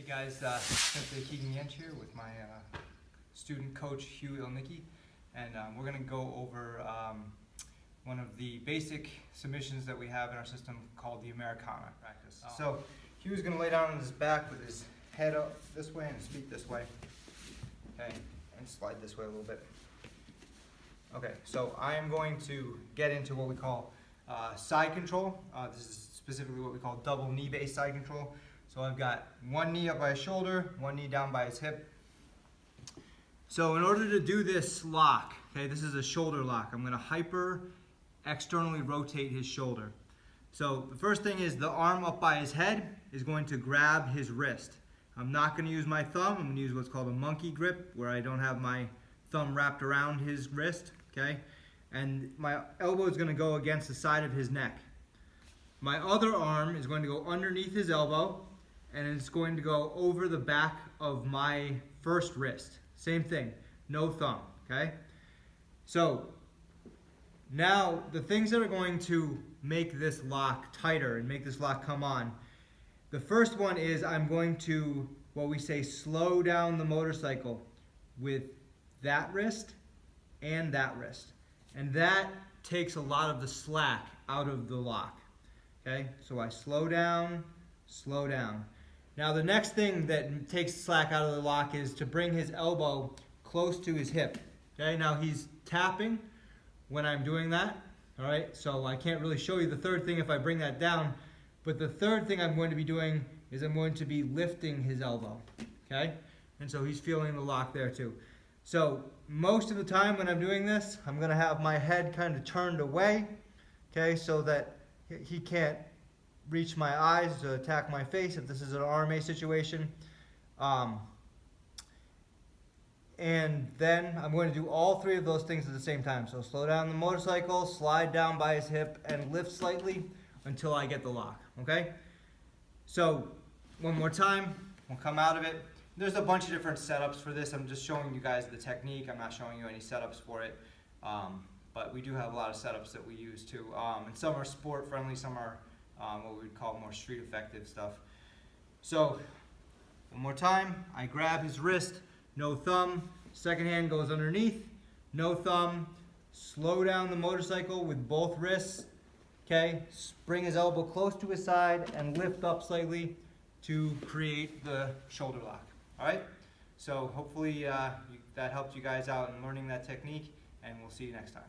guys, Simply Keegan Yench here with my student coach Hugh Ilnicki, and we're going to go over one of the basic submissions that we have in our system called the Americana practice. So Hugh's going to lay down on his back with his head up this way and his feet this way, okay, and slide this way a little bit. Okay, so I am going to get into what we call side control. This is specifically what we call double knee-based side control. So I've got one knee up by his shoulder, one knee down by his hip. So in order to do this lock, okay, this is a shoulder lock. I'm going to hyper externally rotate his shoulder. So the first thing is the arm up by his head is going to grab his wrist. I'm not going to use my thumb. I'm going to use what's called a monkey grip, where I don't have my thumb wrapped around his wrist, okay? And my elbow is going to go against the side of his neck. My other arm is going to go underneath his elbow, and it's going to go over the back of my first wrist. Same thing, no thumb, okay? So now the things that are going to make this lock tighter and make this lock come on, the first one is I'm going to, what we say, slow down the motorcycle with that wrist and that wrist. And that takes a lot of the slack out of the lock, okay? So I slow down, slow down. Now the next thing that takes slack out of the lock is to bring his elbow close to his hip. Okay, now he's tapping when I'm doing that. All right, so I can't really show you the third thing if I bring that down, but the third thing I'm going to be doing is I'm going to be lifting his elbow. Okay, and so he's feeling the lock there too. So most of the time when I'm doing this, I'm going to have my head kind of turned away, okay, so that he can't reach my eyes to attack my face if this is an RMA situation. And then I'm going to do all three of those things at the same time. So slow down the motorcycle, slide down by his hip, and lift slightly until I get the lock, okay? So one more time, we'll come out of it. There's a bunch of different setups for this. I'm just showing you guys the technique. I'm not showing you any setups for it. But we do have a lot of setups that we use too. And some are sport friendly, some are what we would call more street effective stuff. So one more time, I grab his wrist, no thumb, second hand goes underneath, no thumb, slow down the motorcycle with both wrists, okay, bring his elbow close to his side and lift up slightly to create the shoulder lock. All right, so hopefully that helped you guys out in learning that technique, and we'll see you next time.